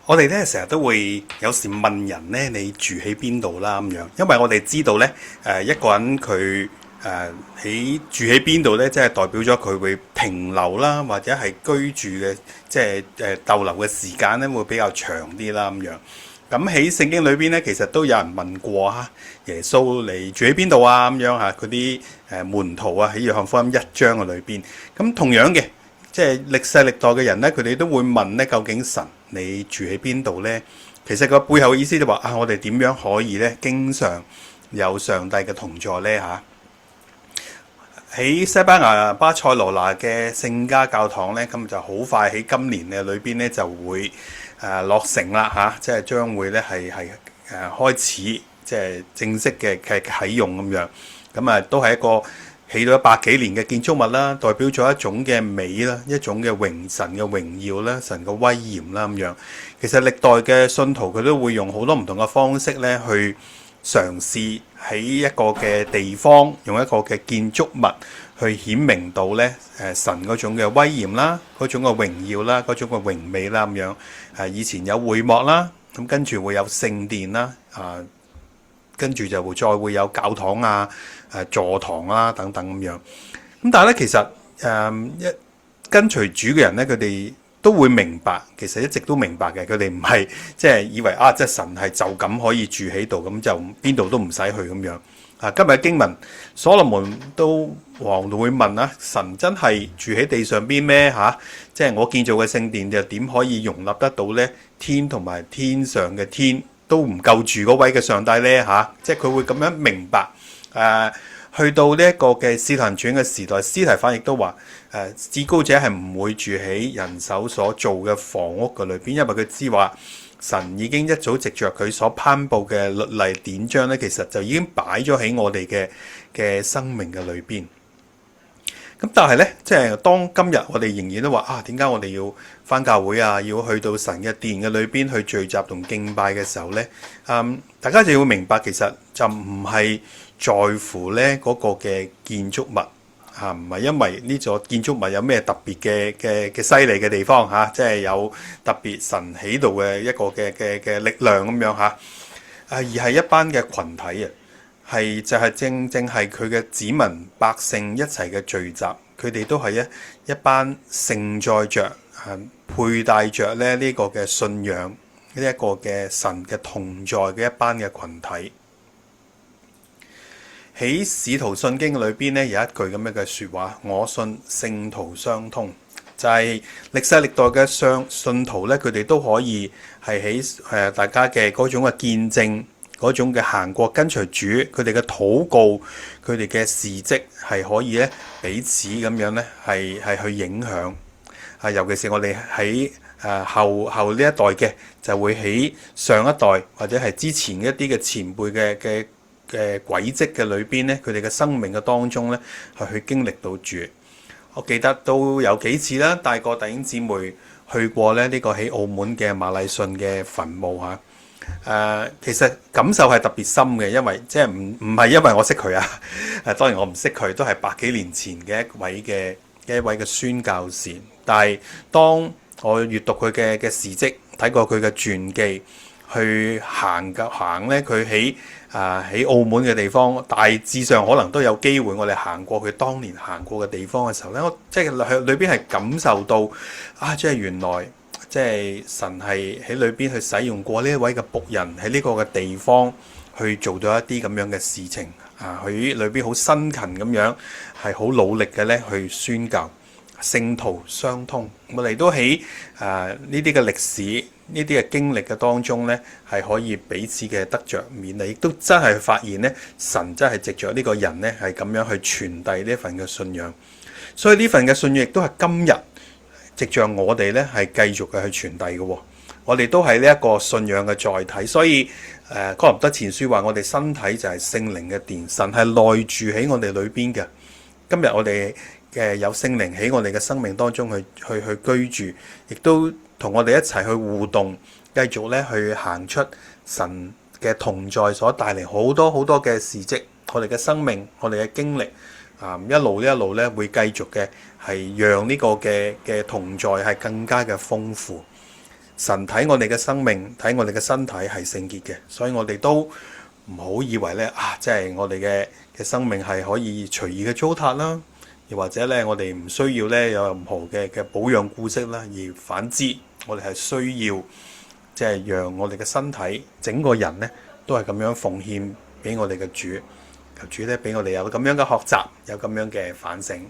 我哋咧成日都會有時問人咧，你住喺邊度啦咁樣，因為我哋知道咧，一個人佢喺住喺邊度咧，即係代表咗佢會停留啦，或者係居住嘅，即係逗留嘅時間咧會比較長啲啦咁樣。咁喺聖經裏邊咧，其實都有人問過哈，耶穌你住喺邊度啊咁樣嚇，嗰啲門徒啊喺約翰福音1章嘅裏邊，咁同樣嘅。即係歷世歷代嘅人咧，佢哋都會問咧，究竟神你住喺邊度咧？其實個背後嘅意思就話啊，我哋點樣可以咧，經常有上帝嘅同在咧嚇？喺西班牙巴塞羅那嘅聖家教堂咧，咁就好快喺今年嘅裏邊咧就會落成啦嚇，即係將會咧係開始即係正式嘅啟用咁樣，咁啊都係一個起咗100幾年嘅建築物啦，代表咗一種嘅美啦，一種嘅神嘅榮耀啦，神嘅威嚴啦咁樣。其實歷代嘅信徒佢都會用好多唔同嘅方式咧，去嘗試喺一個嘅地方，用一個嘅建築物去顯明到咧神嗰種嘅威嚴啦，嗰種嘅榮耀啦，嗰種嘅榮美啦咁樣。以前有會幕啦，咁跟住會有聖殿啦，跟住就再會有教堂啊、座堂啊等等咁樣。咁但係咧，其實一跟隨主嘅人咧，佢哋都會明白，其實一直都明白嘅。佢哋唔係即係以為即係神係就咁可以住喺度，咁就邊度都唔使去咁樣。今日經文，所羅門王都會問啊：神真係住喺地上邊咩嚇？即係我建造嘅聖殿，就點可以容納得到咧？天同埋天上嘅天都唔夠住嗰位嘅上帝咧嚇！即係佢會咁樣明白。去到呢一個嘅使徒行傳嘅時代，司提反亦都話至高者係唔會住喺人手所做嘅房屋嘅裏邊，因為佢知話神已經一早藉着佢所頒布嘅律例典章咧，其實就已經擺咗喺我哋嘅生命嘅裏邊。咁但係咧，即係當今日我哋仍然都話點解我哋要返教會啊，要去到神嘅殿嘅裏邊去聚集同敬拜嘅時候咧，大家就要明白，其實就唔係在乎咧嗰個嘅建築物唔係因為呢座建築物有咩特別嘅犀利嘅地方即係有特別神喺度嘅一個嘅力量咁樣而係一班嘅群體係就係正係佢嘅子民百姓一齊嘅聚集，佢哋都係一班承載着佩戴着咧呢個嘅信仰，呢一個嘅神嘅同在嘅一班嘅群體。喺使徒信經裏邊咧有一句咁樣嘅説話，我信聖徒相通，就係歷世歷代嘅信徒咧，佢哋都可以係喺大家嘅嗰種嘅見證，嗰種嘅行過跟隨主，佢哋嘅禱告，佢哋嘅事蹟係可以咧彼此咁樣咧係去影響尤其是我哋喺後呢一代嘅，就會喺上一代或者係之前一啲嘅前輩嘅軌跡嘅裏邊咧，佢哋嘅生命嘅當中咧係去經歷到主。我記得都有幾次啦，帶個弟兄姊妹去過咧呢個喺澳門嘅馬禮遜嘅墳墓其實感受係特別深嘅，因為即係唔係因為我識佢當然我唔識佢，都係100幾年前嘅一位嘅宣教士。但係當我閱讀佢嘅事蹟，睇過佢嘅傳記，去行咧，佢喺澳門嘅地方，大致上可能都有機會我哋行過佢當年行過嘅地方嘅時候咧，我即係裏邊係感受到即係原來即係神係喺裏邊去使用過呢一位嘅僕人喺呢個嘅地方去做咗一啲咁樣嘅事情佢裏邊好辛勤咁樣係好努力嘅咧去宣教。聖徒相通，我哋都喺呢啲嘅歷史、呢啲嘅經歷嘅當中咧，係可以彼此嘅得着勉勵，亦都真係發現咧，神真係藉着呢個人咧係咁樣去傳遞呢一份嘅信仰。所以呢份嘅信仰亦都係今日藉着我哋咧係繼續嘅去傳遞嘅。我哋都係呢一個信仰嘅載體，所以哥林多前書話我哋身體就係聖靈嘅殿，神係內住喺我哋裏邊嘅。今日我哋有聖靈喺我哋嘅生命當中去居住，亦都同我哋一齊去互動，繼續咧去行出神嘅同在所帶嚟好多好多嘅事蹟。我哋嘅生命，我哋嘅經歷一路咧會繼續嘅係讓呢個嘅同在係更加嘅豐富。神睇我哋嘅生命，睇我哋嘅身體係聖潔嘅，所以我哋都唔好以為咧即係我哋嘅生命係可以隨意嘅糟蹋啦，又或者咧我哋唔需要咧有任何嘅保養顧惜啦，而反之，我哋係需要即係讓我哋嘅身體整個人咧都係咁樣奉獻俾我哋嘅主，求主咧俾我哋有咁樣嘅學習，有咁樣嘅反省。